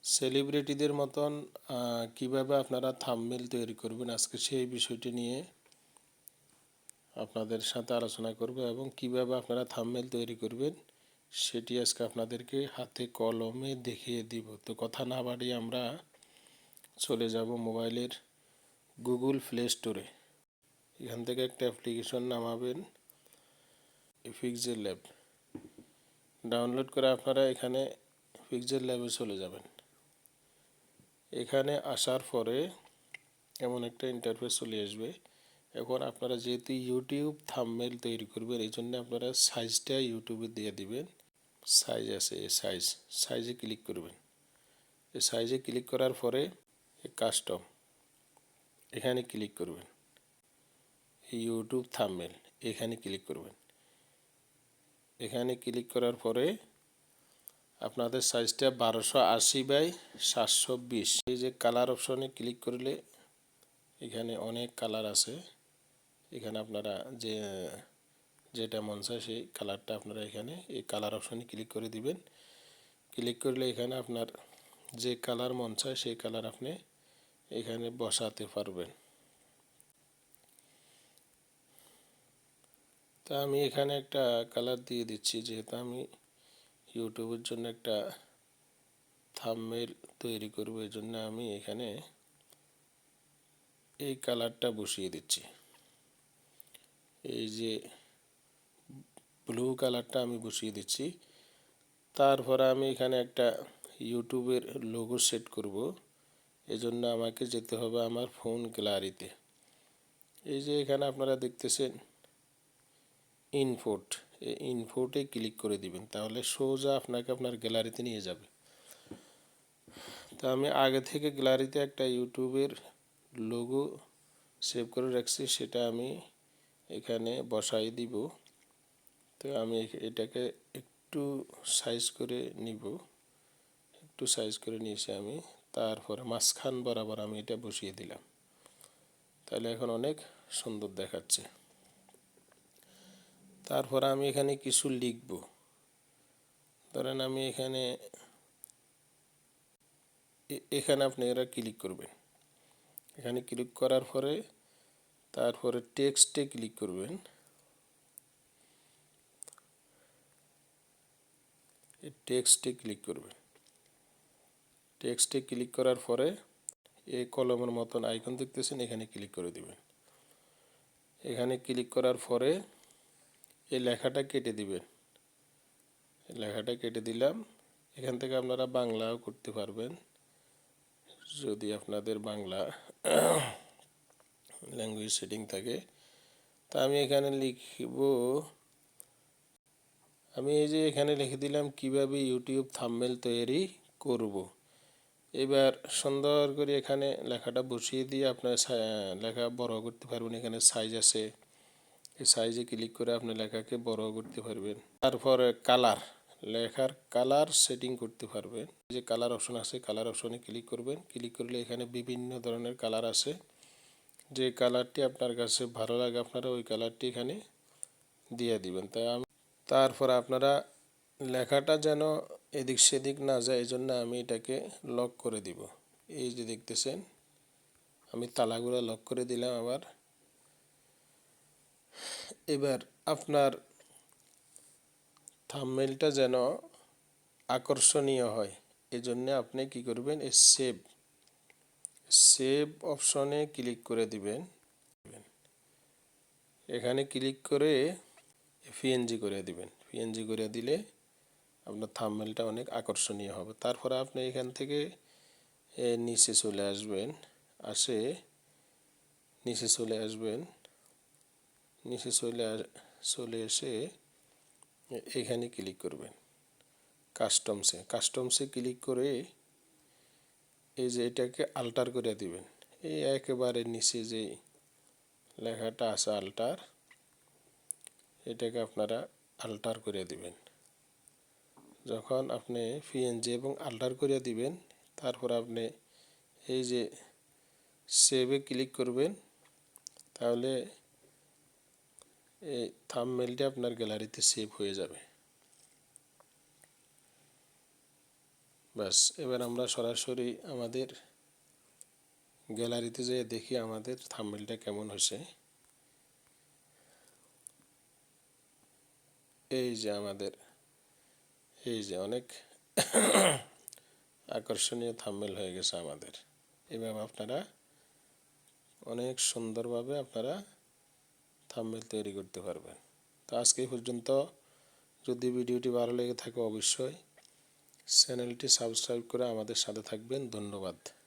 সেলিব্রিটিদের মতন কিভাবে আপনারা থাম্বনেল তৈরি করবেন, আজকে সেই বিষয়টি নিয়ে আপনাদের সাথে আলোচনা করব এবং কিভাবে আপনারা থাম্বনেল তৈরি করবেন সেটি আজকে আপনাদেরকে হাতে কলমে দেখিয়ে দিব। তো কথা না বাড়িয়ে আমরা চলে যাব মোবাইলের গুগল প্লে স্টোরে। এখান থেকে একটা অ্যাপ্লিকেশন নামাবেন, পিক্সেল ল্যাব। ডাউনলোড করে আপনারা এখানে পিক্সেল ল্যাবে চলে যাবেন। এখানে আসার পরে এমন একটা ইন্টারফেস চলে আসবে। এখন আপনারা যেহেতু ইউটিউব থাম্বনেল তৈরি করবেন, এই জন্য আপনারা সাইজটা ইউটিউবে দিয়ে দিবেন। সাইজ আছে, এই সাইজে ক্লিক করবেন। এই সাইজে ক্লিক করার পরে কাস্টম এখানে ক্লিক করবেন। ইউটিউব থাম্বনেল এখানে ক্লিক করবেন। এখানে ক্লিক করার পরে আপনাদের সাইজটা 1280x720। এই যে কালার অপশনে ক্লিক করলে এখানে অনেক কালার আছে। এখানে আপনারা যেটা মন চায় সেই কালারটা আপনারা এখানে এই কালার অপশনে ক্লিক করে দিবেন। ক্লিক করলে এখানে আপনার যে কালার মন চায় সেই কালার আপনি এখানে বসাতে পারবেন। তা আমি এখানে একটা কালার দিয়ে দিচ্ছি, যেহেতু আমি ইউটিউবের জন্য একটা থাম্বনেল তৈরি করব, এই জন্য আমি এখানে এই কালারটা বসিয়ে দিচ্ছি। এই যে ব্লু কালারটা আমি বসিয়ে দিচ্ছি। তারপরে আমি এখানে একটা ইউটিউবের লোগো সেট করব। এজন্য আমাকে যেতে হবে আমার ফোন গ্যালারিতে। এই যে এখানে আপনারা দেখতেছেন ইনপুট, এই ইনপুটে ক্লিক করে দিবেন, তাহলে সোজা আপনাকে আপনার গ্যালারিতে নিয়ে যাবে। তো আমি আগে থেকে গ্যালারিতে একটা ইউটিউবের লোগো সেভ করে রাখছি, সেটা আমি এখানে বসাই দিব। তো আমি এটাকে একটু সাইজ করে নিব, একটু সাইজ করে নিয়েছি আমি। তারপরে মাঝখান বরাবর আমি এটা বসিয়ে দিলাম, তাহলে এখন অনেক সুন্দর দেখাচ্ছে। তারপর আমি এখানে কিছু লিখব। ধরেন আমি এখানে আপনি এরা ক্লিক করবেন। এখানে ক্লিক করার পরে তারপরে টেক্সটে ক্লিক করবেন। টেক্সটে ক্লিক করবেন। টেক্সটে ক্লিক করার পরে এই কলমের মতন আইকন দেখতেছেন, এখানে ক্লিক করে দিবেন। এখানে ক্লিক করার পরে এই লেখাটা কেটে দিবেন। লেখাটা কেটে দিলাম। এখান থেকে আপনারা বাংলাও করতে পারবেন যদি আপনাদের বাংলা ল্যাঙ্গুয়েজ সেটিং থাকে। তা আমি এখানে লিখব, আমি এই যে এখানে লিখে দিলাম কিভাবে ইউটিউব থাম্বনেল তৈরি করব। এবার সুন্দর করে এখানে লেখাটা বসিয়ে দিয়ে আপনার লেখা বড় করতে পারবেন। এখানে সাইজ আছে, এই সাইজে ক্লিক করে আপনি লেখাকে বড় করতে পারবেন। তারপরে কালার, লেখার কালার সেটিং করতে পারবেন। যে কালার অপশন আছে, কালার অপশনে ক্লিক করবেন। ক্লিক করলে এখানে বিভিন্ন ধরনের কালার আছে। যে কালারটি আপনার কাছে ভালো লাগে আপনারা ওই কালারটি এখানে দিয়ে দিবেন। তারপর আপনারা লেখাটা যেন এদিক সেদিক না যায়, এই জন্য আমি এটাকে লক করে দিব। এই যে দেখতেছেন আমি তালাগুলো লক করে দিলাম আবার। এবার আপনার থাম্বনেলটা যেন আকর্ষণীয় হয়, এজন্য আপনি কি করবেন, এই সেভ অপশনে ক্লিক করে দিবেন। এখানে ক্লিক করে পিএনজি করে দিবেন। পিএনজি করে দিলে আপনার থাম্বনেলটা অনেক আকর্ষণীয় হবে। তারপরে আপনি এখান থেকে নিচে চলে আসবেন। নিচে চলে এসে এখানে ক্লিক করবেন কাস্টমসে ক্লিক করে এই যে এটাকে আল্টার করে দিবেন। এই একেবারে নিচে যে লেখাটা আছে আল্টার, এটাকে আপনারা আল্টার করে দিবেন। যখন আপনি পিএনজি এবং আল্টার করে দিবেন, তারপর আপনি এই যে সেভে ক্লিক করবেন, তাহলে এই থাম্বনেলটা আপনার গ্যালারিতে সেভ হয়ে যাবে। ব্যাস, এবার আমরা সরাসরি আমাদের গ্যালারিতে যেয়ে দেখি আমাদের থাম্বনেলটা কেমন হয়েছে। এই যে অনেক আকর্ষণীয় থাম্বনেল হয়ে গেছে আমাদের। এভাবে আপনারা অনেক সুন্দরভাবে আপনারা থাম্বনেল তৈরি করতে পারবেন। তো আজকে এই পর্যন্ত। যদি ভিডিওটি ভালো লেগে থাকে অবশ্যই চ্যানেলটি সাবস্ক্রাইব করে আমাদের সাথে থাকবেন। ধন্যবাদ।